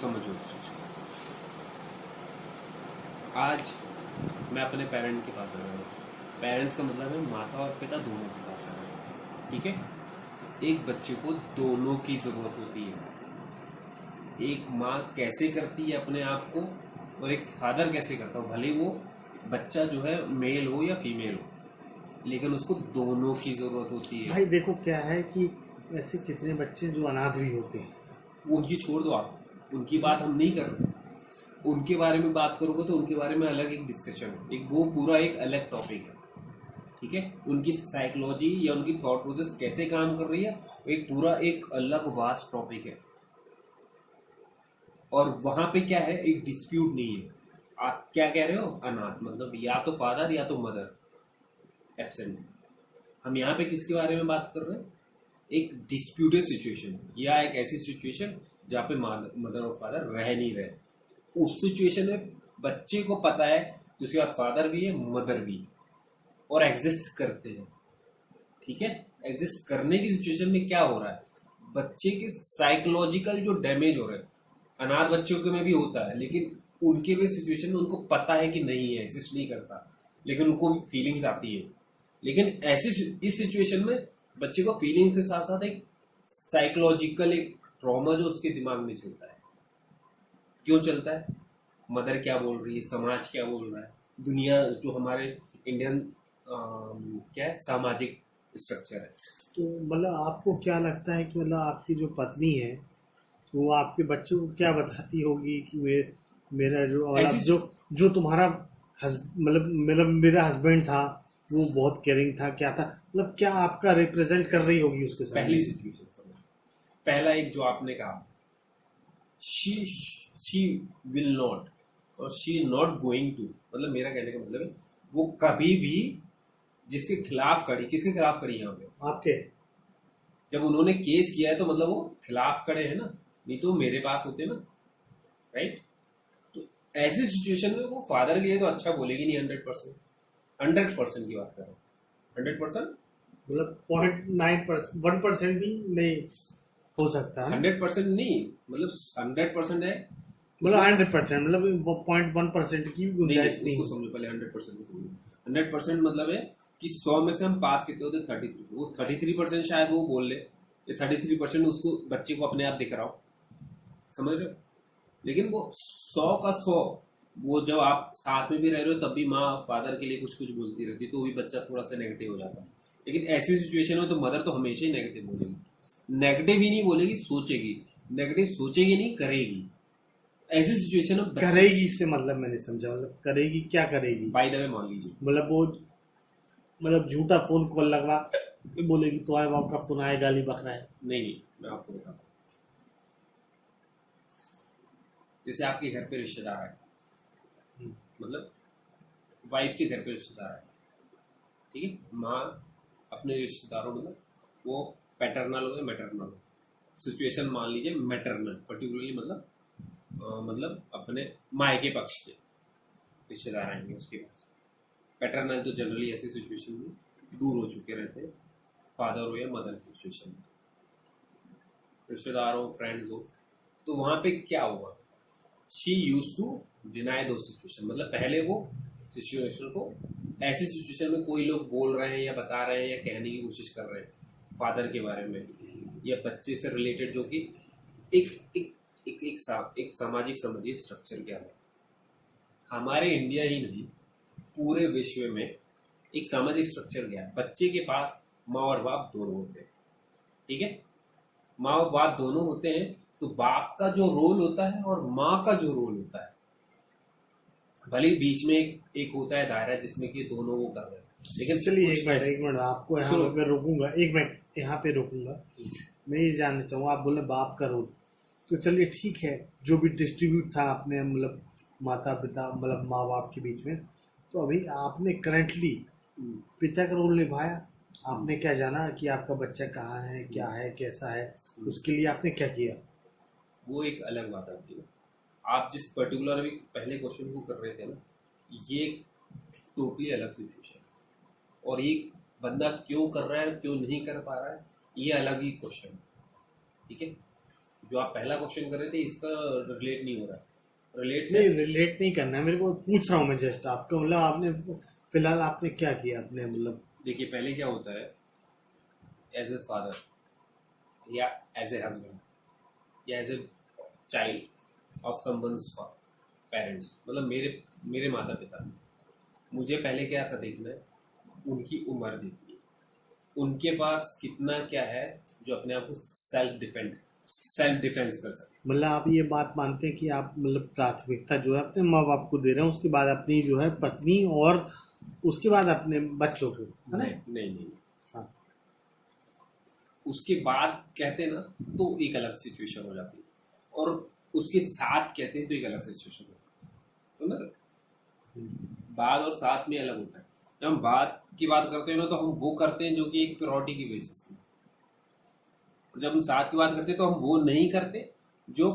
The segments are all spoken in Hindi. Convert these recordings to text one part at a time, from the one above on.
समझो इस चीज को। आज मैं अपने पेरेंट के पास आया हूँ। पेरेंट्स का मतलब है माता और पिता दोनों के पास आया हूँ, ठीक है। एक बच्चे को दोनों की जरूरत होती है। एक माँ कैसे करती है अपने आप को और एक फादर कैसे करता हो, भले वो बच्चा जो है मेल हो या फीमेल हो, लेकिन उसको दोनों की जरूरत होती है। भाई देखो क्या है कि ऐसे कितने बच्चे जो अनाथ भी होते हैं। उनकी छोड़ दो, आप उनकी बात हम नहीं कर रहे। उनके बारे में बात करोगे तो उनके बारे में अलग एक डिस्कशन है, एक वो पूरा एक अलग टॉपिक है, ठीक है। उनकी साइकोलॉजी या उनकी थॉट प्रोसेस कैसे काम कर रही है, एक पूरा एक अलग वास्ट टॉपिक है। और वहां पे क्या है, एक डिस्प्यूट नहीं है। आप क्या कह रहे हो, अनाथ मतलब या तो फादर या तो मदर एब्सेंट। हम यहाँ पे किसके बारे में बात कर रहे हैं, एक डिस्प्यूटेड सिचुएशन या एक ऐसी सिचुएशन जहाँ पे मदर और फादर रह नहीं रहे। उस सिचुएशन में बच्चे को पता है कि उसके पास फादर भी है मदर भी है और एग्जिस्ट करते हैं, ठीक है। एग्जिस्ट करने की सिचुएशन में क्या हो रहा है, बच्चे के साइकोलॉजिकल जो डैमेज हो रहा है, अनाथ बच्चों के में भी होता है, लेकिन उनके भी सिचुएशन में उनको पता है कि नहीं है, एग्जिस्ट नहीं करता, लेकिन उनको फीलिंग्स आती है। लेकिन ऐसी इस सिचुएशन में बच्चे को फीलिंग्स के साथ साथ एक साइकोलॉजिकल एक ट्रॉमा जो उसके दिमाग में चलता है। क्यों चलता है, मदर क्या बोल रही है, समाज क्या बोल रहा है, दुनिया जो हमारे इंडियन क्या है सामाजिक स्ट्रक्चर है। तो मतलब आपको क्या लगता है कि मतलब आपकी जो पत्नी है वो आपके बच्चों को क्या बताती होगी कि मेरा जो मतलब ऐसी जो जो तुम्हारा मतलब मेरा हस्बैंड था वो बहुत केयरिंग था, क्या था, मतलब क्या आपका रिप्रेजेंट कर रही होगी उसके सामने। पहली सिचुएशन समझ, पहला एक जो आपने कहा, शी शी विल नॉट और she is not going to, मतलब मेरा कहने का मतलब है वो कभी भी जिसके खिलाफ खड़ी, किसके खिलाफ खड़ी यहाँ पे, आपके जब उन्होंने केस किया है तो मतलब वो खिलाफ खड़े हैं ना, नहीं तो मेरे पास होते ना, राइट। तो ऐसी सिचुएशन में वो फादर के लिए तो अच्छा बोलेगी नहीं, 100%, 100% की बात कर रहा हूँ, 100%, मतलब 0.9% 1% भी नहीं हो सकता है। 100% नहीं, मतलब 100% है। मतलब 100% मतलब 0.1% की भी नहीं गुंजाइश नहीं, नहीं उसको है। समझो पहले, 100% को समझो। 100% मतलब है कि 100 में से हम पास कितने होते, 33, वो 33% शायद वो बोल ले, ये 33% उसको बच्चे को अपने आप दिख रहा हो, समझ रहे हो। लेकिन वो 100 का 100, वो जब आप साथ में भी रह रहे हो तब भी माँ फादर के लिए कुछ कुछ बोलती रहती है, तो वही बच्चा थोड़ा सा नेगेटिव हो जाता है। लेकिन ऐसी सिचुएशन में तो मदर तो हमेशा ही नेगेटिव बोलेगी, नेगेटिव ही नहीं बोलेगी, सोचेगी, नेगेटिव सोचेगी नहीं, करेगी। ऐसी सिचुएशन में बच्चे, करेगी से मतलब मैंने समझा, मतलब करेगी क्या करेगी। बाय द वे मान लीजिए, मतलब वो मतलब झूठा फोन कॉल लगवा के बोलेगी तुम्हारे बाप का फोन आया गाली बक रहा है। नहीं नहीं, मैं आपको बताता हूँ, जैसे आपके घर पे रिश्तेदार है, मतलब वाइफ के घर पे रिश्तेदार है, ठीक है। माँ अपने रिश्तेदारों, मतलब वो पैटर्नल हो या मैटरनल हो, सिचुएशन मान लीजिए मैटरनल पर्टिकुलरली, मतलब अपने मायके पक्ष के रिश्तेदार आएंगे उसके पास। पैटर्नल तो जनरली ऐसी सिचुएशन में दूर हो चुके रहते हैं, फादर हो या मदर की सिचुएशन में, रिश्तेदार हो फ्रेंड्स हो, तो वहां पे क्या हुआ, शी यूज टू डिनाई दो सिचुएशन, मतलब पहले वो सिचुएशन को, ऐसी सिचुएशन में कोई लोग बोल रहे हैं या बता रहे हैं या कहने की कोशिश कर रहे हैं फादर के बारे में या बच्चे से रिलेटेड, जो कि एक एक एक एक, एक सामाजिक समझिए स्ट्रक्चर क्या है, हमारे इंडिया ही नहीं पूरे विश्व में एक सामाजिक स्ट्रक्चर क्या है, बच्चे के पास माँ और बाप दोनों होते हैं, ठीक है। माँ और बाप दोनों होते हैं, तो बाप का जो रोल होता है और माँ का जो रोल होता है, भले ही बीच में एक होता है दायरा जिसमें कि दोनों वो कर रहे हैं, लेकिन चलिए कुछ ऐसे, एक मिनट आपको यहाँ सुनो, पे रोकूंगा, एक मिनट यहाँ पे रोकूंगा। मैं ये जानना चाहूँगा, आप बोले बाप का रोल, तो चलिए ठीक है, जो भी डिस्ट्रीब्यूट था आपने मतलब माता पिता मतलब माँ बाप के बीच में, तो अभी आपने करंटली पिता का रोल निभाया। आपने क्या जाना कि आपका बच्चा कहाँ है, क्या है, कैसा है, उसके लिए आपने क्या किया। वो एक अलग बात आती है। आप जिस पर्टिकुलर अभी पहले क्वेश्चन को कर रहे थे ना, ये टोटली अलग सिचुएशन है, और ये बंदा क्यों कर रहा है क्यों नहीं कर पा रहा है, ये अलग ही क्वेश्चन है, ठीक है। जो आप पहला क्वेश्चन कर रहे थे इसका रिलेट नहीं हो रहा है। रिलेट नहीं, रिलेट नहीं करना है मेरे को, पूछ रहा हूँ मैं जस्ट आपको, मतलब आपने फिलहाल आपने क्या किया अपने मतलब। देखिए पहले क्या होता है, एज ए फादर या एज ए हस्बैंड या as a child of someone's parents, मतलब मेरे मेरे माता पिता, मुझे पहले क्या कर देखना है, उनकी उम्र देखनी है, उनके पास कितना क्या है जो अपने आप को सेल्फ डिफेंस कर सके। मतलब आप ये बात मानते हैं कि आप मतलब प्राथमिकता जो है अपने माँ बाप को दे रहे हैं, उसके बाद अपनी जो है पत्नी, और उसके बाद अपने बच्चों को, है ना? नहीं, हाँ। उसके बाद कहते हैं ना तो एक अलग सिचुएशन हो जाती है, और उसके साथ कहते हैं तो एक अलग सिचुएशन हो जाती है, समझ रहे हो? बाद और साथ में अलग होता है। जब हम बाद की बात करते हैं ना तो हम वो करते हैं जो कि एक प्रायोरिटी की बेसिस पे, और जब हम साथ की बात करते हैं तो हम वो नहीं करते जो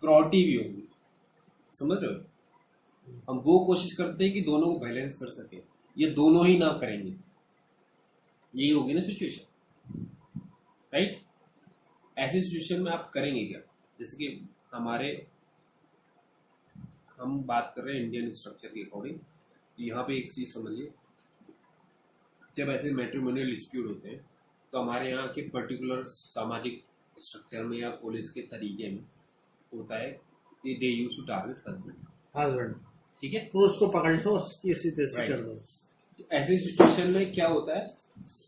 प्रायोरिटी भी होगी, समझ रहे हो? हम वो कोशिश करते हैं कि दोनों को बैलेंस कर सके, ये दोनों ही ना करेंगे, यही होगी ना सिचुएशन, राइट? ऐसी सिचुएशन में आप करेंगे क्या? जैसे कि हम बात कर रहे हैं इंडियन स्ट्रक्चर के अकॉर्डिंग, तो यहाँ पे एक चीज़ समझिए, जब ऐसे मैट्रिमोनियल डिस्प्यूट होते हैं तो हमारे यहाँ के पर्टिकुलर सामाजिक स्ट्रक्चर में या पुलिस के तरीके में होता है कि दे यूज टू टारगेट हस्बैंड, ठीक है? तो उसको पकड़ लो, उसकी इसी तरह से Right. कर दो। तो ऐसे सिचुएशन में क्या होता है,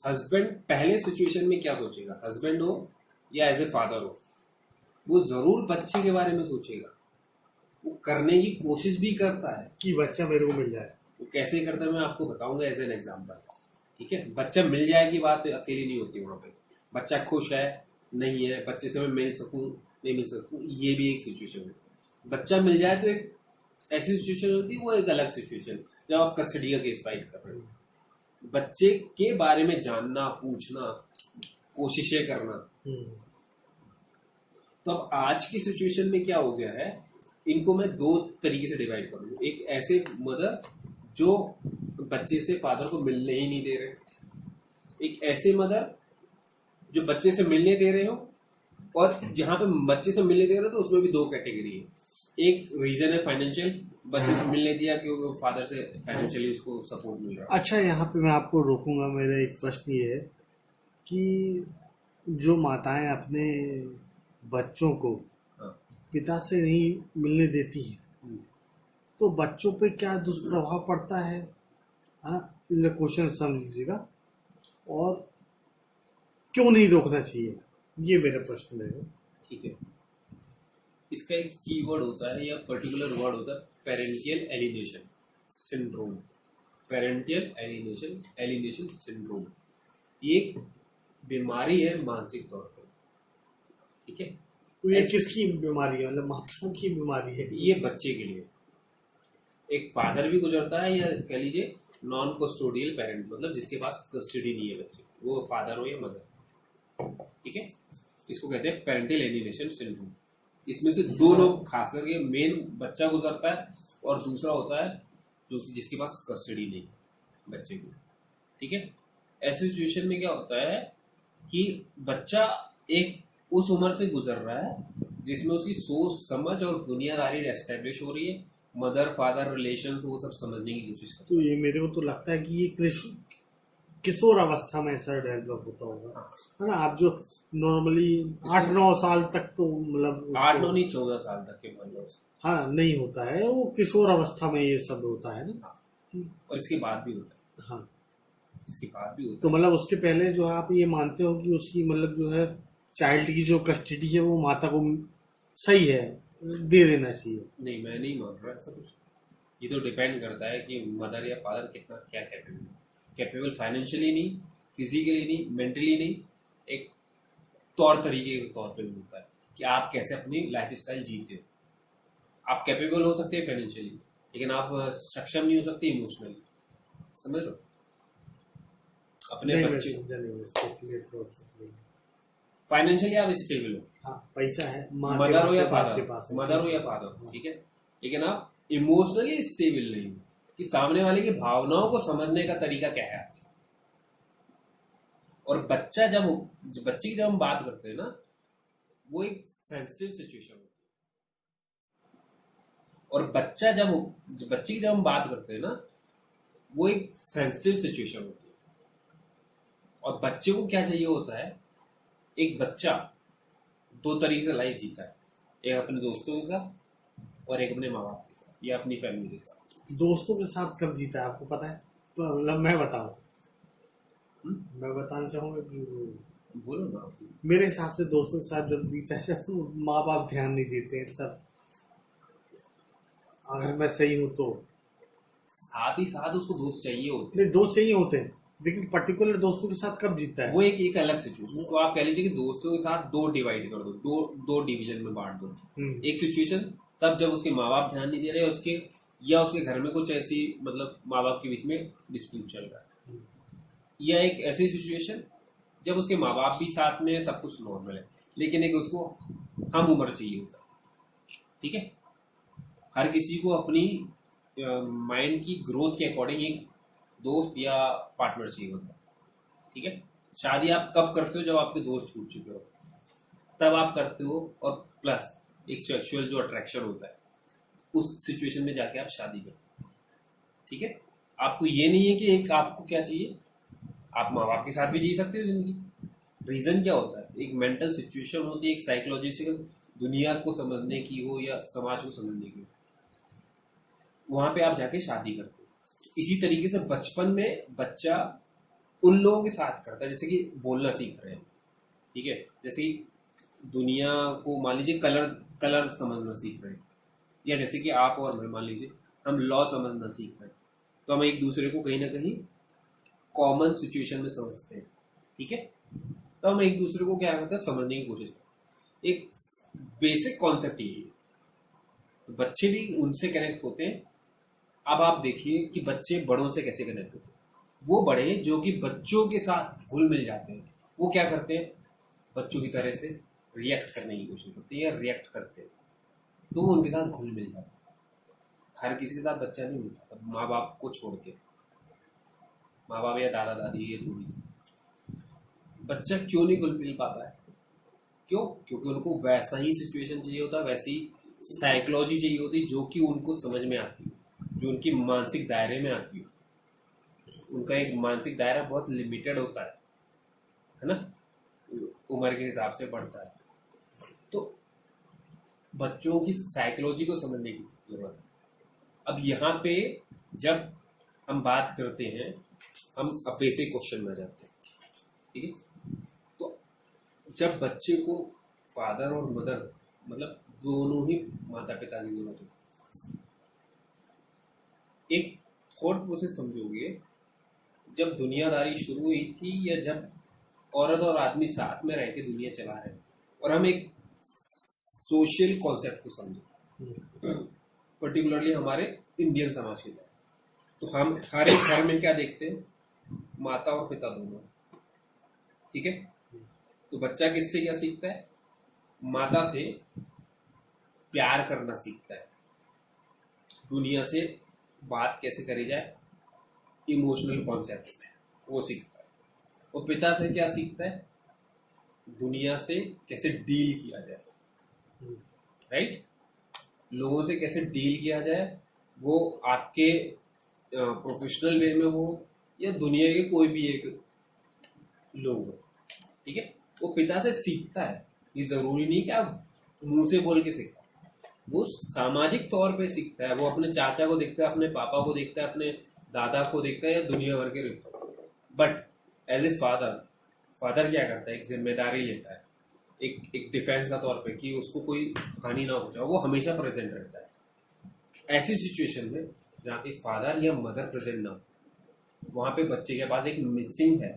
हस्बैंड पहले सिचुएशन में क्या सोचेगा, हस्बैंड हो या एज ए फादर हो, वो जरूर बच्चे के बारे में सोचेगा, वो करने की कोशिश भी करता है कि बच्चा मेरे को मिल जाए। वो कैसे करता है मैं आपको बताऊंगा एज एन एग्जाम्पल, ठीक है? बच्चा मिल जाए की बात अकेली नहीं होती, वहां पे बच्चा खुश है नहीं है, बच्चे से मैं मिल सकूं नहीं मिल सकूं, ये भी एक सिचुएशन है। बच्चा मिल जाए तो एक ऐसी सिचुएशन होती है, वो एक अलग सिचुएशन जब आप कस्टडी का केस फाइट कर रहे हो, बच्चे के बारे में जानना, पूछना, कोशिशें करना। तो अब आज की सिचुएशन में क्या हो गया है, इनको मैं दो तरीके से डिवाइड करूंगा। एक ऐसे मदर जो बच्चे से फादर को मिलने ही नहीं दे रहे, एक ऐसे मदर जो बच्चे से मिलने दे रहे हो, और जहां पे बच्चे से मिलने दे रहे हो तो उसमें भी दो कैटेगरी है। एक रीजन है फाइनेंशियल, बच्चे से मिलने दिया क्योंकि फादर से फाइनेंशियली उसको सपोर्ट मिल रहा है। अच्छा, यहाँ पे मैं आपको रोकूंगा, मेरा एक प्रश्न ये है कि जो माताएं अपने बच्चों को हाँ। पिता से नहीं मिलने देती है, तो बच्चों पे क्या दुष्प्रभाव पड़ता है ना? क्वेश्चन समझ लीजिएगा, और क्यों नहीं रोकना चाहिए, ये मेरा प्रश्न है। ठीक है, इसका एक कीवर्ड होता है या पर्टिकुलर वर्ड होता है parental alienation syndrome. Parental alienation syndrome ये एक बीमारी है मानसिक तौर पर, ठीक है? तो ये किसकी बीमारी है, मतलब माताओं की बीमारी है? ये बच्चे के लिए एक फादर भी गुजरता है, या कह लीजिए नॉन कस्टोडियल पेरेंट, मतलब जिसके पास कस्टडी नहीं है बच्चे, वो फादर हो या मदर, ठीक है? इसको कहते हैं पेरेंटल एलिनेशन सिंड्रोम। इसमें से दो लोग खास करके, मेन बच्चा गुजरता है और दूसरा होता है जो जिसके पास कस्टडी नहीं बच्चे की, ठीक है? ऐसी सिचुएशन में क्या होता है कि बच्चा एक उस उम्र से गुजर रहा है जिसमें उसकी सोच समझ और दुनियादारी एस्टेब्लिश हो रही है, मदर फादर रिलेशन वो सब समझने की कोशिश करता है। तो ये मेरे को तो लगता है कि ये किशोर अवस्था में ऐसा डेवलप होता होगा, है ना? आप जो नॉर्मली 8-9 साल तक तो मतलब 8-9 नहीं 14 साल तक के मान लो, हाँ नहीं होता है, वो किशोर अवस्था में ये सब होता है ना। और इसके बाद भी होता है, हाँ, इसके बाद भी होता तो मतलब उसके पहले जो आप ये मानते हो कि उसकी मतलब जो है चाइल्ड की जो कस्टडी है वो माता को सही है, दे देना चाहिए? है। नहीं, मैं नहीं मान रहा ऐसा कुछ। ये तो डिपेंड करता है कि मदर या फादर कितना क्या कैपेबल फाइनेंशियली नहीं, फिजिकली नहीं, मेंटली नहीं, एक तौर तरीके के तौर पे मिलता है कि आप कैसे अपनी लाइफ स्टाइल जीते हो। आप कैपेबल हो सकते हैं फाइनेंशियली, लेकिन आप सक्षम नहीं हो सकते इमोशनली, समझ लो? अपने बच्चे फाइनेंशियली आप स्टेबल हो, हाँ, पैसा है, माँ के मदर पास हो या है, बाप के फादर, पास है, मदर हो या फादर, ठीक है? लेकिन आप इमोशनली स्टेबल नहीं हो कि सामने वाले की भावनाओं को समझने का तरीका क्या है आपका। और बच्चे की जब हम बात करते हैं ना, वो एक सेंसिटिव सिचुएशन होती है। और बच्चा जब बच्चे की जब हम बात करते हैं ना, वो एक सेंसिटिव सिचुएशन होती है। और बच्चे को क्या चाहिए होता है, एक बच्चा दो तरीके से लाइफ जीता है, एक अपने दोस्तों के साथ और एक अपने माँ बाप के साथ या अपनी फैमिली के साथ। दोस्तों के साथ कब जीता है आपको पता है? तो मतलब मैं बताऊं, मैं बताना चाहूंगा कि बोलो ना। मेरे हिसाब से दोस्तों के साथ जब जीता है जब माँ बाप ध्यान नहीं देते हैं तब, अगर मैं सही हूँ तो। साथ ही साथ उसको दोस्त चाहिए होते हैं। नहीं, दोस्त चाहिए होते हैं, लेकिन पर्टिकुलर दोस्तों के साथ कब जीतता है? वो एक अलग सिचुएशन, उसको आप कह लीजिए कि दोस्तों के साथ दो डिवाइड कर दो, दो डिवीजन में बांट दो। एक सिचुएशन तब जब उसके माँ बाप ध्यान नहीं दे रहे, उसके घर में कुछ ऐसी मतलब माँ बाप के बीच में डिस्प्यूट चल रहा है, या एक ऐसी सिचुएशन जब उसके माँ बाप भी साथ में, सब कुछ नॉर्मल है, लेकिन एक उसको हम उम्र चाहिए होता है। ठीक है, हर किसी को अपनी माइंड की ग्रोथ के अकॉर्डिंग एक दोस्त या पार्टनर चाहिए होता है। ठीक है, शादी आप कब करते हो, जब आपके दोस्त छूट चुके हो तब आप करते हो, और प्लस एक सेक्सुअल जो अट्रैक्शन होता है उस सिचुएशन में जाके आप शादी करते हो। ठीक है, आपको ये नहीं है कि एक आपको क्या चाहिए, आप माँ बाप के साथ भी जी सकते हो जिंदगी। रीजन क्या होता है, एक मेंटल सिचुएशन होती है, एक साइकोलॉजिकल दुनिया को समझने की हो या समाज को समझने की हो, वहां पे आप जाके शादी करते हो। इसी तरीके से बचपन में बच्चा उन लोगों के साथ करता है, जैसे कि बोलना सीख रहे हैं। ठीक है, जैसे कि दुनिया को मान लीजिए कलर कलर समझना सीख रहे हैं, या जैसे कि आप और मैं मान लीजिए हम लॉ समझना सीख रहे हैं, तो हम एक दूसरे को कहीं ना कहीं कॉमन सिचुएशन में समझते हैं। ठीक है, तो हम एक दूसरे को क्या करते हैं, समझने की कोशिश करते हैं। एक बेसिक कॉन्सेप्ट ये है, तो बच्चे भी उनसे कनेक्ट होते हैं। अब आप देखिए कि बच्चे बड़ों से कैसे कनेक्ट होते हैं। वो बड़े जो कि बच्चों के साथ घुल मिल जाते हैं, वो क्या करते हैं, बच्चों की तरह से रिएक्ट करने की कोशिश करते हैं या रिएक्ट करते हैं, तो वो उनके साथ घुल मिल जाते हैं। हर किसी के साथ बच्चा नहीं मिलता, माँ बाप को छोड़ के, माँ बाप या दादा दादी या जो भी, बच्चा क्यों नहीं घुल मिल पाता है? क्यों? क्योंकि उनको वैसा ही सिचुएशन चाहिए होता है, वैसी साइकोलॉजी चाहिए होती, जो कि उनको समझ में आती है, जो उनकी मानसिक दायरे में आती है। उनका एक मानसिक दायरा बहुत लिमिटेड होता है ना, उम्र के हिसाब से बढ़ता है। तो बच्चों की साइकोलॉजी को समझने की जरूरत है। अब यहाँ पे जब हम बात करते हैं, हम अब बेसिक क्वेश्चन में जाते हैं। ठीक है, तो जब बच्चे को फादर और मदर मतलब दोनों ही माता पिता की जरूरत है, एक थॉट प्रोसेस समझोगे, जब दुनियादारी शुरू हुई थी या जब औरत और आदमी साथ में रह के दुनिया चला रहे हैं, और हम एक सोशल कॉन्सेप्ट को समझे, पर्टिकुलरली हमारे इंडियन समाज के लिए, तो हम हर एक घर में क्या देखते हैं, माता और पिता दोनों। ठीक है, तो बच्चा किससे क्या सीखता है, माता से प्यार करना सीखता है, दुनिया से बात कैसे करी जाए, इमोशनल कॉन्सेप्ट में वो सीखता है। और पिता से क्या सीखता है, दुनिया से कैसे डील किया जाए, राइट, लोगों से कैसे डील किया जाए, वो आपके प्रोफेशनल वे में हो या दुनिया के कोई भी एक लोग हो। ठीक है, वो पिता से सीखता है, ये जरूरी नहीं कि आप मुंह से बोल के सीखता, वो सामाजिक तौर पे सीखता है, वो अपने चाचा को देखता है, अपने पापा को देखता है, अपने दादा को देखता है या दुनिया भर के। बट एज ए फादर क्या करता है, एक जिम्मेदारी लेता है, एक डिफेंस का तौर पे कि उसको कोई हानि ना हो जाए, वो हमेशा प्रेजेंट रहता है। ऐसी सिचुएशन में जहाँ पे फादर या मदर प्रेजेंट ना हो, वहां पे बच्चे के पास एक मिसिंग है।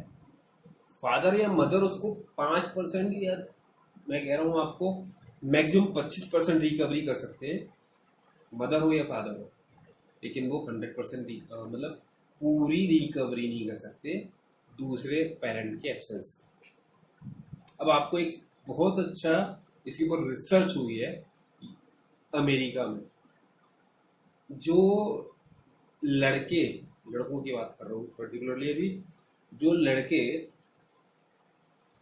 फादर या मदर उसको 5% या मैं कह रहा हूँ आपको मैक्सिमम 25% रिकवरी कर सकते हैं, मदर हो या फादर हो, लेकिन वो 100% मतलब पूरी रिकवरी नहीं कर सकते दूसरे पेरेंट के एब्सेंस। अब आपको एक बहुत अच्छा इसके ऊपर रिसर्च हुई है अमेरिका में, जो लड़कों की बात कर रहा हूँ पर्टिकुलरली, अभी जो लड़के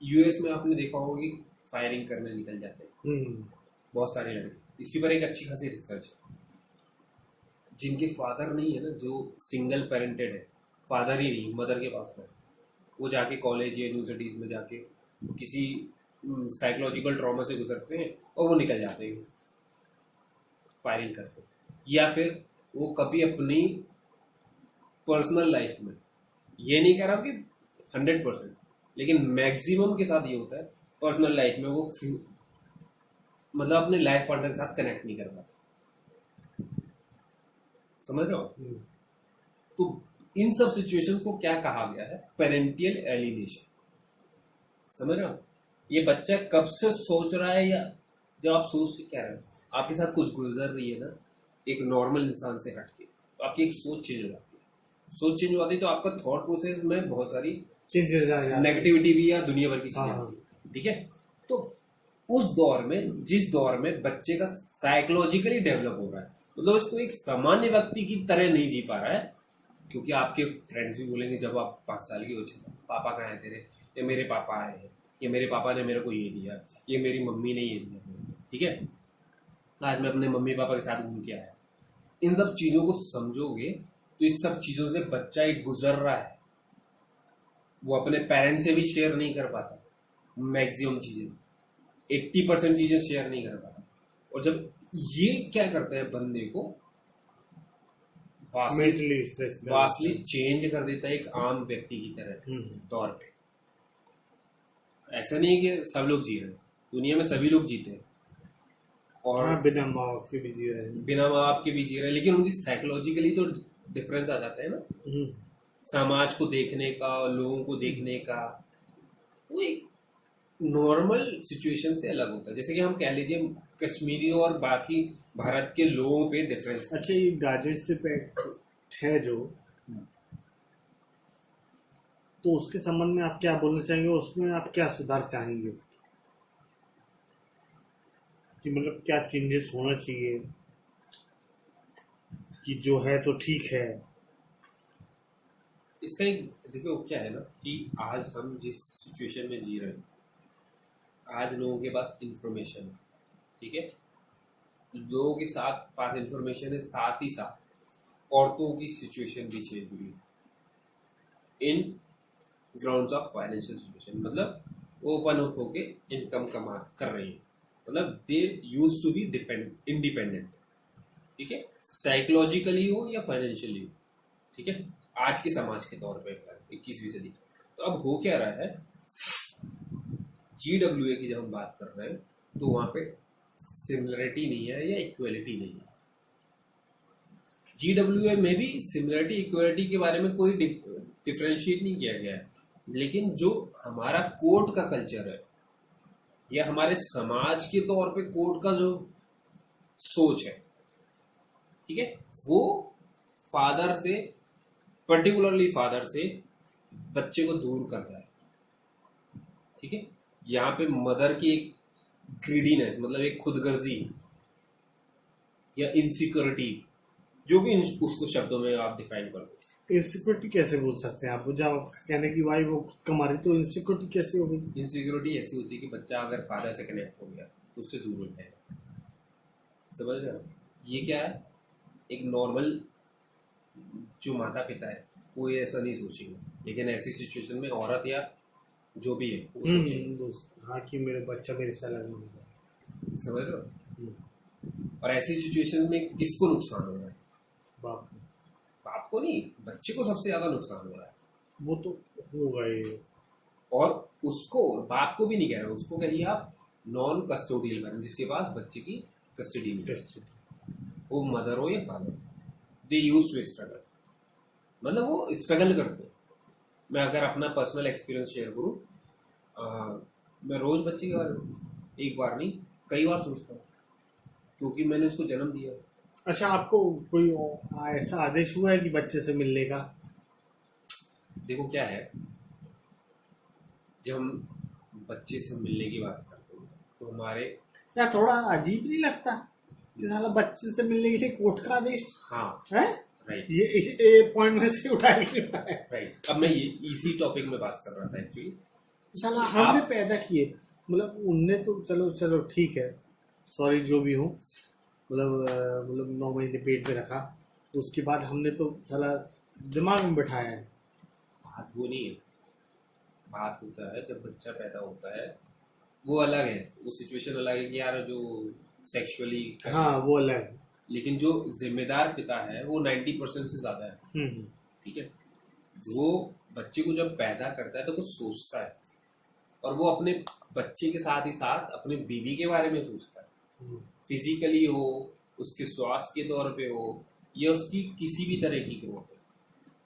यूएस में आपने देखा होगा कि फायरिंग करने निकल जाते हैं हम्म। बहुत सारे लड़के। इसके ऊपर एक अच्छी खासी रिसर्च है। जिनके फादर नहीं है ना, जो सिंगल पेरेंटेड है, फादर ही नहीं, मदर के पास है, वो जाके कॉलेज या यूनिवर्सिटीज में जाके किसी साइकोलॉजिकल ट्रॉमा से गुजरते हैं और वो निकल जाते हैं फायरिंग करते। या फिर वो कभी अपनी पर्सनल लाइफ में, ये नहीं कह रहा हूँ कि 100%, लेकिन मैक्सिमम के साथ ये होता है, पर्सनल लाइफ में वो मतलब अपने लाइफ पार्टनर के साथ कनेक्ट नहीं कर पाता। समझ रहे हो? तो इन सब सिचुएशंस को क्या कहा गया है? Parental alienation. समझ रहे हो? ये बच्चा कब से सोच रहा है, या जब आप सोच के क्या रहे हो, आपके साथ कुछ गुजर रही है ना एक नॉर्मल इंसान से हटके, तो आपकी एक सोच चेंज हो जाती है। सोच चेंज हो जाती है तो आपका थॉट प्रोसेस में बहुत सारी चेंजेस आ जाते हैं। नेगेटिविटी भी या दुनिया भर की चीजें हाँ। आती हैं। ठीक है? तो उस दौर में, जिस दौर में बच्चे का साइकोलॉजिकली डेवलप हो रहा है, मतलब इसको एक सामान्य व्यक्ति की तरह नहीं जी पा रहा है, क्योंकि आपके फ्रेंड्स भी बोलेंगे जब आप 5 साल के हो, पापा कहाँ हैं तेरे, ये मेरे पापा आए हैं, ये मेरे पापा ने मेरे को ये दिया, ये मेरी मम्मी ने ये दिया। ठीक है? आज मैं अपने मम्मी पापा के साथ घूम के आया। इन सब चीज़ों को समझोगे तो इस सब चीज़ों से बच्चा एक गुजर रहा है, वो अपने पेरेंट्स से भी शेयर नहीं कर पाता, मैक्सिमम चीज़ें 80% चीज़ें शेयर नहीं कर पाता। और जब ये क्या करता है, बंदे को वास्टली चेंज कर देता है एक आम व्यक्ति की तरह तौर पे। ऐसा नहीं है कि सब लोग जी रहे हैं, दुनिया में सभी लोग जीते हैं, और हाँ, बिना माँ बाप के भी जी रहे हैं, बिना माँ बाप के भी जी रहे हैं, लेकिन उनकी साइकोलॉजिकली तो डिफरेंस आ जाता है ना, समाज को देखने का, लोगों को देखने का, वो एक नॉर्मल सिचुएशन से अलग होता है। जैसे कि हम कह लीजिए कश्मीरियों और बाकी भारत के लोगों पे डिफरेंस। अच्छा, ये गाजियाबाद से है जो, तो उसके संबंध में आप क्या बोलना चाहेंगे, उसमें आप क्या सुधार चाहेंगे, कि मतलब क्या चेंजेस होना चाहिए, कि जो है तो ठीक है? इसका एक देखो क्या है ना, कि आज हम जिस सिचुएशन में जी रहे हैं, आज लोगों के पास इंफॉर्मेशन है। ठीक है? लोगों के साथ पास इंफॉर्मेशन है, साथ ही साथ औरतों की सिचुएशन भी चेंज हुई इन ग्राउंड्स ऑफ फाइनेंशियल सिचुएशन। मतलब वो ओपन अप होके इनकम कमा कर रही है, मतलब दे यूज टू बी इंडिपेंडेंट। ठीक है? साइकोलॉजिकली हो या फाइनेंशियली हो। ठीक है? आज के समाज के तौर पे 21वीं सदी। तो अब हो क्या रहा है, GWA की जब हम बात कर रहे हैं तो वहां पे सिमिलरिटी नहीं है या इक्वलिटी नहीं है। GWA में भी सिमिलरिटी इक्वलिटी के बारे में कोई डिफरेंशिएट नहीं किया गया है, लेकिन जो हमारा कोर्ट का कल्चर है या हमारे समाज के तौर पे कोर्ट का जो सोच है, ठीक है, वो फादर से, पर्टिकुलरली फादर से बच्चे को दूर कर रहा है। ठीक है? यहाँ पे मदर की एक ग्रीडीनेस, मतलब एक खुदगर्जी या इनसिक्योरिटी, जो भी उसको शब्दों में आप डिफाइन कर दो। इनसिक्योरिटी कैसे बोल सकते हैं आप? जब कहने की भाई वो कमा रही, तो इनसिक्योरिटी कैसे हो गई? इनसिक्योरिटी ऐसी होती है कि बच्चा अगर फादर से कनेक्ट हो गया तो उससे दूर हो जाएगा। समझ रहे हो? ये क्या है, एक नॉर्मल जो माता पिता है वो ये ऐसा नहीं सोचेंगे, लेकिन ऐसी सिचुएशन में औरत या जो भी है वो सोचेंगे। हाँ, कि मेरे बच्चा मेरे से अलग नहीं होगा। समझ रहे हो? और ऐसी सिचुएशन में किसको नुकसान हो रहा है? बाप बाप को नहीं, बच्चे को सबसे ज्यादा नुकसान हो रहा है। वो तो होगा ही। और उसको, बाप को भी नहीं कह रहा, उसको कहिए आप नॉन कस्टोडियल पेरेंट, जिसके पास बच्चे की कस्टडी में, वो मदर हो या father, they used to struggle, मतलब वो स्ट्रगल करते हैं। मैं अगर अपना पर्सनल एक्सपीरियंस शेयर करूं, मैं रोज बच्चे के बारे में एक बार नहीं कई बार सोचता हूँ, क्योंकि मैंने उसको जन्म दिया। अच्छा, आपको कोई ऐसा आदेश हुआ है कि बच्चे से मिलने का? देखो क्या है, जब हम बच्चे से मिलने की बात करते हैं तो हमारे या थोड़ा अजीब नहीं लगता कि साला बच्चे से मिलने के लिए कोर्ट का आदेश? हाँ, है राइट, ये पॉइंट में से उठाया गया है। राइट। अब मैं ये इसी टॉपिक में बात कर रहा था एक्चुअली। साला हमने पैदा किए, मतलब उनने तो चलो चलो ठीक है, सॉरी जो भी हो, मतलब 9 महीने पेट में रखा, उसके बाद हमने तो साला दिमाग में बैठाया है। बात वो नहीं है। बात होता है जब बच्चा पैदा होता है, वो अलग है, वो सिचुएशन अलग है कि यार जो सेक्सुअली, हाँ वो अलग है। लेकिन जो जिम्मेदार पिता है वो 90% से ज्यादा है। हम्म। ठीक है। वो बच्चे को जब पैदा करता है तो कुछ सोचता है, और वो अपने बच्चे के साथ ही साथ अपने बीवी के बारे में सोचता है। हम्म। फिजिकली हो, उसके स्वास्थ्य के तौर पे हो, या उसकी किसी भी तरह की ग्रोथ हो।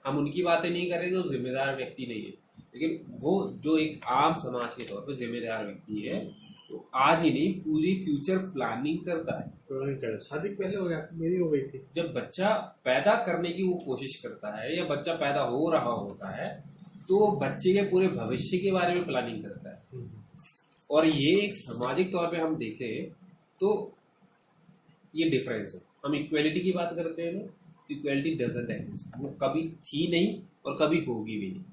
हम उनकी बातें नहीं कर रहे जो जिम्मेदार व्यक्ति नहीं है, लेकिन वो जो एक आम समाज के तौर पे जिम्मेदार व्यक्ति है, तो आज ही नहीं पूरी फ्यूचर प्लानिंग करता है। शादी पहले हो गया, मेरी हो गई थी। जब बच्चा पैदा करने की वो कोशिश करता है या बच्चा पैदा हो रहा होता है, तो वो बच्चे के पूरे भविष्य के बारे में प्लानिंग करता है। और ये एक सामाजिक तौर पे हम देखें तो ये डिफरेंस है। हम इक्वेलिटी की बात करते हैं ना, तो इक्वेलिटी डजंट एग्जिस्ट, वो कभी थी नहीं और कभी होगी भी नहीं।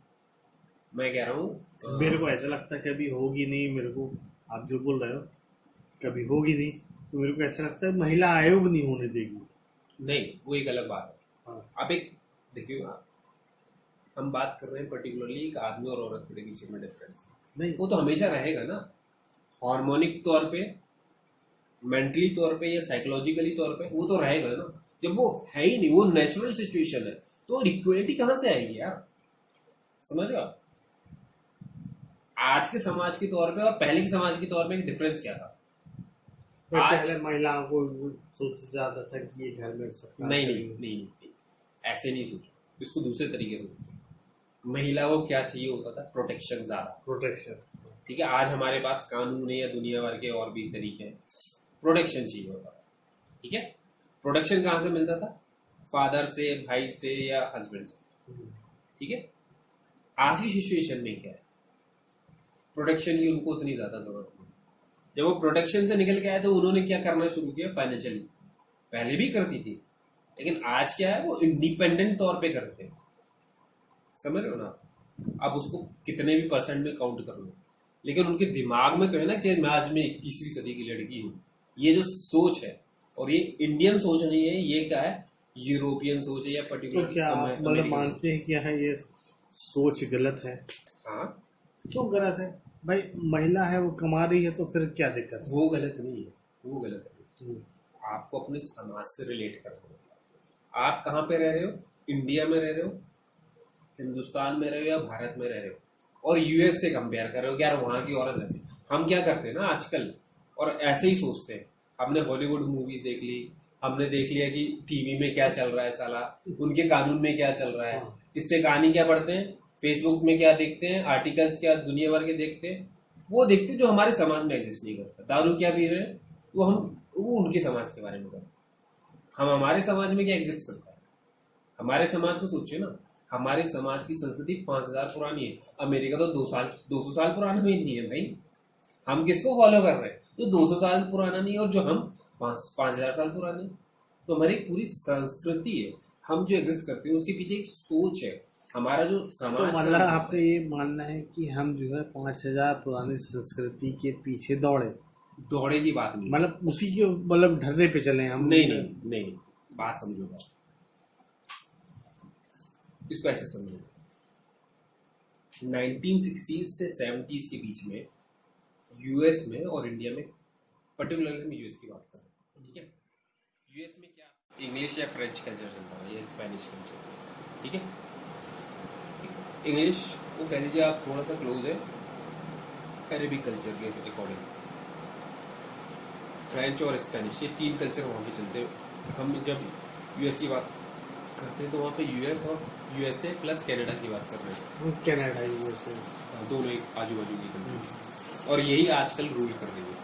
मैं कह रहा हूँ मेरे को ऐसा लगता है कभी होगी नहीं, मेरे को आप जो बोल रहे हो कभी होगी नहीं, तो मेरे को ऐसा लगता है महिला आयोग नहीं होने देगी। नहीं, वो एक अलग बात है। हाँ। आप एक देखिए, हम बात कर रहे हैं पर्टिकुलरली एक आदमी और औरत के बीच में डिफरेंस, नहीं वो तो हमेशा रहेगा ना, हार्मोनिक तौर पे, मेंटली तौर पे या साइकोलॉजिकली तौर पे वो तो रहेगा ना। जब वो है ही नहीं, वो नेचुरल सिचुएशन है, तो इक्वलिटी कहाँ से आएगी यार? समझ रहे हो आप? आज के समाज के तौर पे और पहले के समाज के तौर पे डिफरेंस क्या था? आज पहले महिलाओं को सोचा जाता था कि ये घर में सब काम नहीं नहीं करेंगे। नहीं नहीं, ऐसे नहीं सोचो, इसको दूसरे तरीके से सोचो। महिला को क्या चाहिए होता था? प्रोटेक्शन ज्यादा। प्रोटेक्शन। ठीक है, आज हमारे पास कानून है या दुनिया भर के और भी तरीके हैं, प्रोटेक्शन चाहिए होता था। ठीक है, प्रोटेक्शन कहाँ से मिलता था? फादर से, भाई से या हस्बैंड से। ठीक है, आज की सिचुएशन में क्या है? प्रोटेक्शन की उनको उतनी ज्यादा जरूरत नहीं। जब वो प्रोटेक्शन से निकल के आए तो उन्होंने क्या करना शुरू किया? फाइनेंशियली। पहले भी करती थी, लेकिन आज क्या है, वो इंडिपेंडेंट तौर पे करते हैं। समझ रहे हो ना? आप उसको कितने भी परसेंट में काउंट कर लो, लेकिन उनके दिमाग में तो है ना कि मैं आज में 21वीं सदी की लड़की हूँ। ये जो सोच है, और ये इंडियन सोच नहीं है, ये क्या है, यूरोपियन सोच है या तो पर्टिकुलर क्या आप मतलब मानते हैं कि हाँ ये सोच गलत है? हाँ, क्यों गलत है भाई? महिला है, वो कमा रही है, तो फिर क्या दिक्कत है? वो गलत नहीं है, वो गलत है। आपको अपने समाज से रिलेट करना होगा। आप कहाँ पे रह रहे हो? इंडिया में रह रहे हो, हिंदुस्तान में रहे हो या भारत में रह रहे हो, और यूएस से कंपेयर कर रहे हो कि यार वहाँ की औरत ऐसी। हम क्या करते हैं ना आजकल, और ऐसे ही सोचते हैं, हमने हॉलीवुड मूवीज देख ली, हमने देख लिया कि टीवी में क्या चल रहा है साला, उनके कानून में क्या चल रहा है, इससे कहानी क्या पढ़ते हैं, फेसबुक में क्या देखते हैं, आर्टिकल्स क्या दुनिया भर के देखते हैं, वो देखते हैं जो हमारे समाज में एग्जिस्ट नहीं करता। दारू क्या पी रहे हैं, वो उनके समाज के बारे में करते हैं। हम हमारे समाज में क्या एग्जिस्ट करता है? हमारे समाज को सोचिए ना, हमारे समाज की संस्कृति 5000 पुरानी है। अमेरिका तो 200 साल पुराना भी नहीं है भाई। हम किसको फॉलो कर रहे हैं? जो 200 साल पुराना नहीं है, और जो हम 5000 साल पुराने। तो हमारी पूरी संस्कृति है, हम जो एग्जिस्ट करते हैं उसके पीछे एक सोच है। हमारा जो तो समाज मतलब आपका ये मानना है कि हम जो है 5000 पुरानी संस्कृति के पीछे दौड़े की बात नहीं, मतलब उसी के मतलब ढर्रे पे चले हम? नहीं नहीं नहीं, बात समझो, बात इसको ऐसे समझो। 1960s से 70s के बीच में यूएस में और इंडिया में, पर्टिकुलरली मैं यूएस की बात कर रहा हूँ। ठीक है, यूएस में क्या इंग्लिश या फ्रेंच कल्चर चलता है या स्पेनिश कल्चर। ठीक है, इंग्लिश को कह लीजिए आप थोड़ा सा क्लोज है अरेबिक कल्चर के अकॉर्डिंग। फ्रेंच और स्पेनिश, ये 3 कल्चर वहाँ पे चलते हैं। हम जब यूएस की बात करते हैं तो वहाँ पे यूएस और यूएसए प्लस कनाडा की बात कर रहे हैं। कनाडा यूएसए दोनों एक आजू बाजू की कंट्री, और यही आजकल रूल कर रही है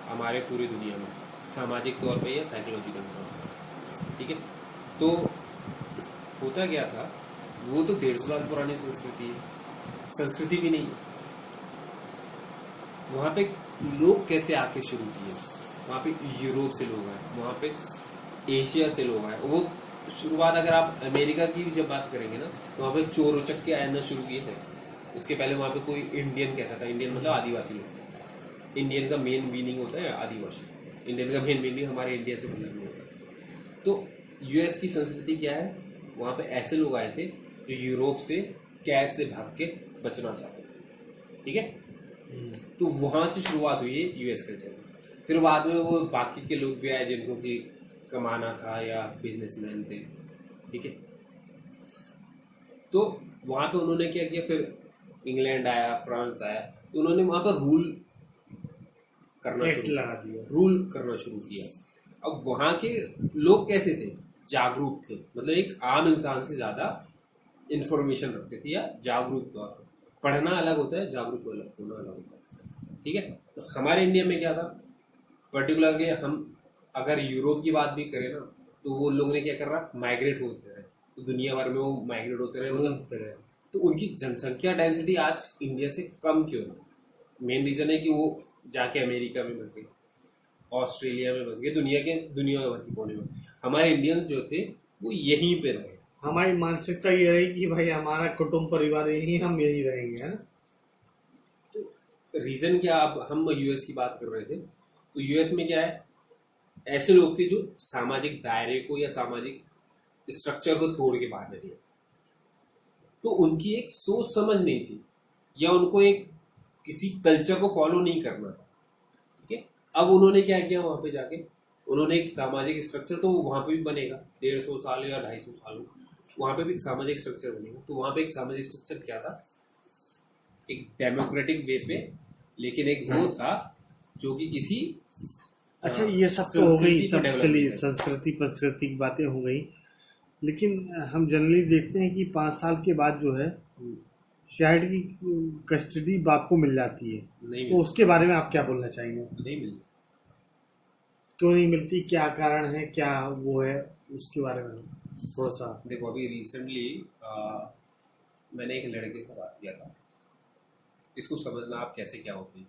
हमारे पूरी दुनिया में, सामाजिक तौर पे या साइकोलॉजिकल तौर पे। ठीक है, तो होता क्या था, वो तो 150 साल पुरानी संस्कृति भी नहीं है। वहाँ पे लोग कैसे आके शुरू किए? वहाँ पे यूरोप से लोग आए, वहाँ पे एशिया से लोग आए। वो शुरुआत अगर आप अमेरिका की भी जब बात करेंगे ना, तो वहाँ पे चोर उचक्के आना शुरू किए थे। उसके पहले वहाँ पे कोई इंडियन कहता था, इंडियन मतलब आदिवासी लोग। इंडियन का मेन मीनिंग होता है आदिवासी, इंडियन का मेन मीनिंग हमारे इंडिया से मतलब नहीं होता। तो यूएस की संस्कृति क्या है, वहाँ पे ऐसे लोग आए थे जो यूरोप से कैद से भाग के बचना चाहते थे, ठीक है। तो वहाँ से शुरुआत हुई है यूएस कल्चर। फिर बाद में वो बाकी के लोग भी आए जिनको कि कमाना था या बिजनेसमैन थे, ठीक है। तो वहाँ पे उन्होंने क्या किया, फिर इंग्लैंड आया, फ्रांस आया, तो उन्होंने वहाँ पर रूल करना शुरू किया। अब वहाँ के लोग कैसे थे, जागरूक थे, मतलब एक आम इंसान से ज़्यादा इंफॉर्मेशन रखते थे या जागरूक था। पढ़ना अलग होता है, जागरूक अलग होना अलग होता है, ठीक है। तो हमारे इंडिया में क्या था पर्टिकुलर के, हम अगर यूरोप की बात भी करें ना, तो वो लोग ने क्या कर रहा, माइग्रेट होते रहे, तो दुनिया भर में वो माइग्रेट होते रहे, मतलब तो उनकी जनसंख्या डेंसिटी आज इंडिया से कम क्यों है? मेन रीज़न है कि वो जाके अमेरिका में बस गए, ऑस्ट्रेलिया में बस गए, दुनिया भर के कोने में। हमारे इंडियंस जो थे वो यहीं पे रहे। हमारी मानसिकता ये रही कि भाई हमारा कुटुंब परिवार यही, हम यही रहेंगे, है ना। तो रीज़न क्या, अब हम यूएस की बात कर रहे थे, तो यूएस में क्या है, ऐसे लोग थे जो सामाजिक दायरे को या सामाजिक स्ट्रक्चर को तोड़ के बाहर निकले। तो उनकी एक सोच समझ नहीं थी, या उनको एक किसी कल्चर को फॉलो नहीं करना था, ठीक है। अब उन्होंने क्या किया, वहां पे जाके उन्होंने एक सामाजिक स्ट्रक्चर, तो वहां पे भी बनेगा 150 साल या 250 साल वहां पे भी एक सामाजिक स्ट्रक्चर बनेगा। तो वहां पे एक सामाजिक स्ट्रक्चर क्या था, एक डेमोक्रेटिक वे पे, लेकिन एक वो था जो कि किसी अच्छा, ये सब तो हो गई, संस्कृति को सब डेवलप चलिए किया। संस्कृति की बातें हो गई, लेकिन हम जनरली देखते हैं कि 5 साल के बाद जो है चाइल्ड की कस्टडी बाप को मिल जाती है। नहीं तो उसके बारे में आप क्या बोलना चाहेंगे? नहीं मिली। क्यों नहीं मिलती, क्या कारण है, क्या वो है, उसके बारे में थोड़ा सा। देखो अभी रिसेंटली मैंने एक लड़के से बात किया था, इसको समझना आप कैसे क्या होती है,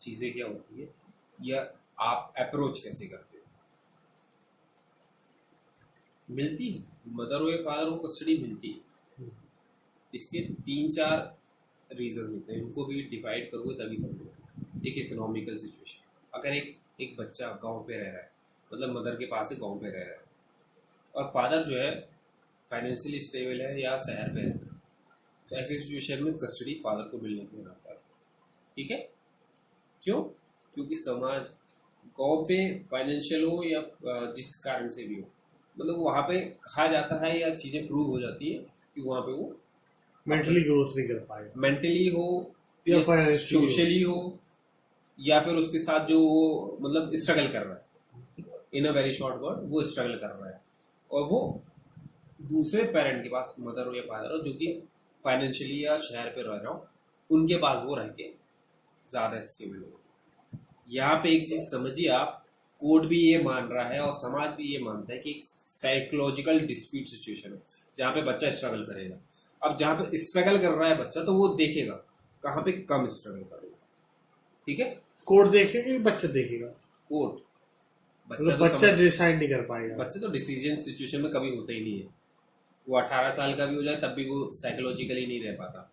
चीज़ें क्या होती है, या आप अप्रोच कैसे करते हो। मिलती है, मदर हो या फादर हो, कस्टडी मिलती है। इसके 3-4 रीजन होते हैं, उनको भी डिवाइड करोगे तभी समझोगे। एक इकोनॉमिकल सिचुएशन, अगर एक बच्चा गांव पे रह रहा है, मतलब मदर के पास है, गांव पे रह रहा है, और फादर जो है फाइनेंशियली स्टेबल है या शहर पे रहता है, तो ऐसी सिचुएशन में कस्टडी फादर को मिलने के रहता है, ठीक है। क्यों? क्योंकि समाज गांव पे फाइनेंशियल हो या जिस कारण से भी हो, मतलब वहाँ पे कहा जाता है या चीज़ें प्रूव हो जाती है कि वहाँ पे वो मेंटली ग्रोथ नहीं कर पाएगा, मेंटली हो या या सोशली हो, या फिर उसके साथ जो वो मतलब स्ट्रगल कर रहा है, इन अ वेरी शॉर्ट वर्ड वो स्ट्रगल कर रहा है, और वो दूसरे पेरेंट के पास, मदर हो या फादर हो, जो कि फाइनेंशियली या शहर पे रह रहा हो, उनके पास वो रह के ज़्यादा स्टेबल हो। यहाँ पे एक चीज़ समझिए आप, कोर्ट भी ये मान रहा है और समाज भी ये मानता है कि एक साइकोलॉजिकल डिस्प्यूट सिचुएशन है जहाँ पे बच्चा स्ट्रगल करेगा। अब जहाँ पे स्ट्रगल कर रहा है बच्चा, तो वो देखेगा कहाँ पे कम स्ट्रगल करेगा, ठीक है। कोर्ट देखेगा कि बच्चा देखेगा? कोर्ट, मतलब बच्चा डिसाइड नहीं कर पाएगा। बच्चा तो डिसीजन सिचुएशन में कभी होता ही नहीं है। वो 18 साल का भी हो जाए तब भी वो साइकोलॉजिकली नहीं रह पाता,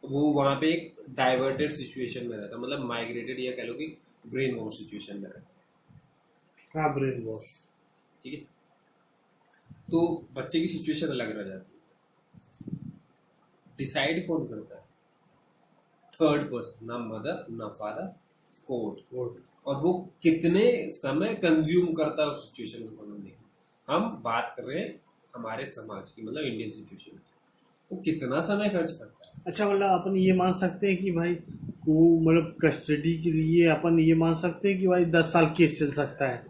वो वहाँ पे एक डाइवर्टेड सिचुएशन में रहता, मतलब माइग्रेटेड या कह लो कि ब्रेन वॉश सिचुएशन में रहता। हाँ, ब्रेन वॉश, ठीक है। तो बच्चे की सिचुएशन अलग रह जाती है। डिसाइड कौन करता है? थर्ड पर्सन, ना मदर ना फादर, कोर्ट। और वो कितने समय कंज्यूम करता है उस सिचुएशन को समझने की। हम बात कर रहे हैं हमारे समाज की, मतलब इंडियन सिचुएशन की, वो कितना समय खर्च करता है। अच्छा, मतलब अपन ये मान सकते हैं कि भाई वो मतलब कस्टडी के लिए अपन ये मान सकते हैं कि भाई 10 साल केस चल सकता है।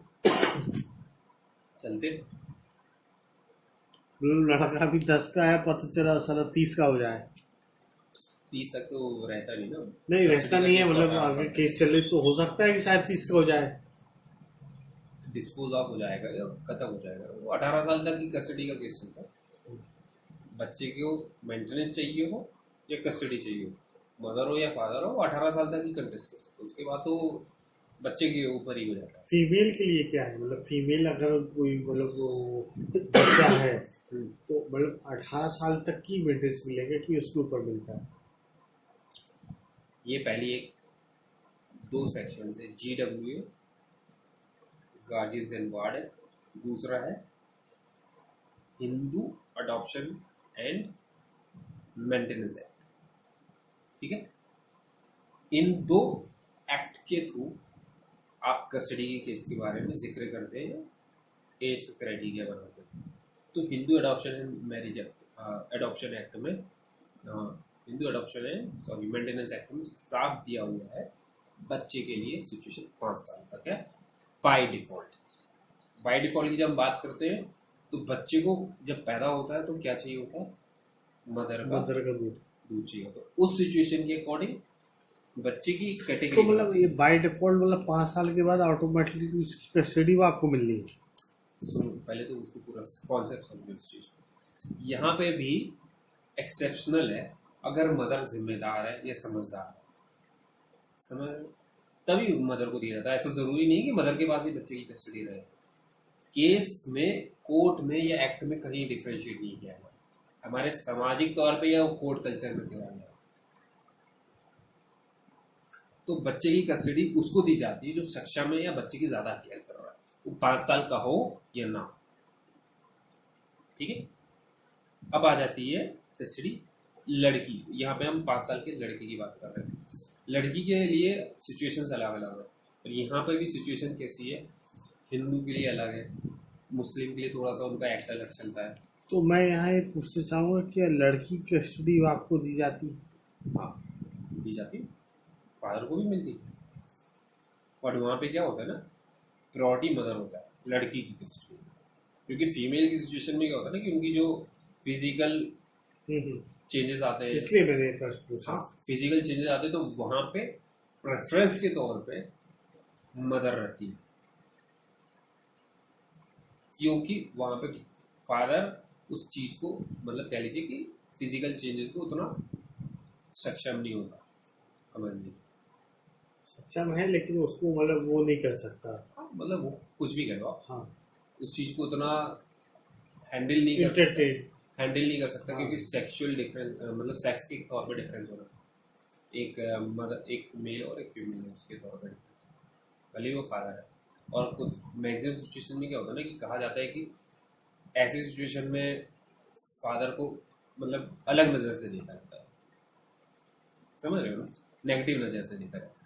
चलते लड़का भी 10 का है, पता चला साला 30 का हो जाए। 30 तक तो रहता नहीं ना, नहीं रहता नहीं है, मतलब आगे केस चले तो हो सकता है कि शायद 30 का हो जाए, डिस्पोज ऑफ हो जाएगा या खत्म हो जाएगा। वो 18 साल तक की कस्टडी का केस चलता है। बच्चे को मेंटेनेंस चाहिए हो या कस्टडी चाहिए हो, मदर हो या फादर हो, वो 18 साल तक ही कंटेस्ट कर सकते, उसके बाद तो बच्चे के ऊपर ही हो जाता है। फीमेल के लिए क्या है, मतलब फीमेल अगर कोई मतलब वो बच्चा है तो मतलब 18 साल तक की मेंटेनेंस मिलेगा कि उसके ऊपर मिलता है? ये पहली एक दो सेक्शन है, GWA गार्जियंस एंड वार्ड है, दूसरा है Hindu adoption and maintenance act. ठीक है, इन दो एक्ट के थ्रू आप कस्टडी के केस के बारे में जिक्र करते हैं, एज का क्राइटेरिया बनाते हैं। तो Hindu adoption and marriage act adoption act में Hindu adoption and sorry maintenance act में साफ दिया हुआ है बच्चे के लिए सिचुएशन 5 साल तक है बाय डिफॉल्ट। बाय डिफॉल्ट की जब हम बात करते हैं तो बच्चे को जब पैदा होता है तो क्या चाहिए होता है, मदर का दूध चाहिए होता है। उस सिचुएशन के अकॉर्डिंग बच्चे की तो कैटेगरी मतलब ये बाय डिफॉल्ट मतलब 5 साल के बाद ऑटोमेटिकली उसकी कस्टडी वो आपको मिल रही है। सुनो, पहले तो उसको पूरा कॉन्सेप्ट समझो इस चीज को। यहाँ पे भी एक्सेप्शनल है अगर मदर जिम्मेदार है या समझदार है, समझ, तभी मदर को दिया जाता है। ऐसा जरूरी नहीं कि मदर के पास ही बच्चे की कस्टडी रहे। केस में कोर्ट में या एक्ट में कहीं डिफरेंशिएट नहीं किया गया, हमारे सामाजिक तौर पे या कोर्ट कल्चर में किया गया। तो बच्चे की कस्टडी उसको दी जाती है जो सक्षम है या बच्चे की ज्यादा केयर कर रहा है, वो 5 साल का हो या ना। ठीक है, अब आ जाती है कस्टडी लड़की। यहाँ पे हम 5 साल के लड़के की बात कर रहे हैं। लड़की के लिए सिचुएशंस अलग अलग है, और यहाँ पे भी सिचुएशन कैसी है, हिंदू के लिए अलग है, मुस्लिम के लिए थोड़ा सा उनका एक्ट अलग चलता है। तो मैं यहाँ ये पूछना चाहूँगा कि लड़की की कस्टडी आपको दी जाती है? हाँ, दी जाती है, फादर को भी मिलती है। बट वहाँ पे क्या होता है ना, प्रायोरिटी मदर होता है लड़की की कस्टडी, क्योंकि फीमेल की सिचुएशन में क्या होता है ना कि उनकी जो फिजिकल चेंजेस आते हैं, इसलिए मैंने ये प्रश्न पूछा। हाँ, फिजिकल चेंजेस आते हैं, तो वहाँ पे प्रेफरेंस के तौर पे मदर रहती है, क्योंकि वहाँ पे फादर उस चीज को मतलब कह लीजिए कि फिजिकल चेंजेस को उतना सक्षम नहीं होता समझने में। सक्षम है लेकिन उसको मतलब वो नहीं कर सकता। हाँ, मतलब वो कुछ भी कह लो आप, हाँ, उस चीज को उतना हैंडल नहीं कर सकता, इंटरटेन। हैंडल नहीं कर सकता, हाँ। क्योंकि सेक्सुअल डिफरेंस मतलब सेक्स के तौर पे डिफरेंस होना, एक मदर एक मेल और एक फीमेल है उसके तौर पर भले ही वो फादर है। और कुछ मैक्सिमम सिचुएशन में क्या होता है ना कि कहा जाता है कि ऐसी सिचुएशन में फादर को मतलब अलग नज़र से देखा जाता है, समझ रहे हो ना, नेगेटिव नज़र से देखा जाता है।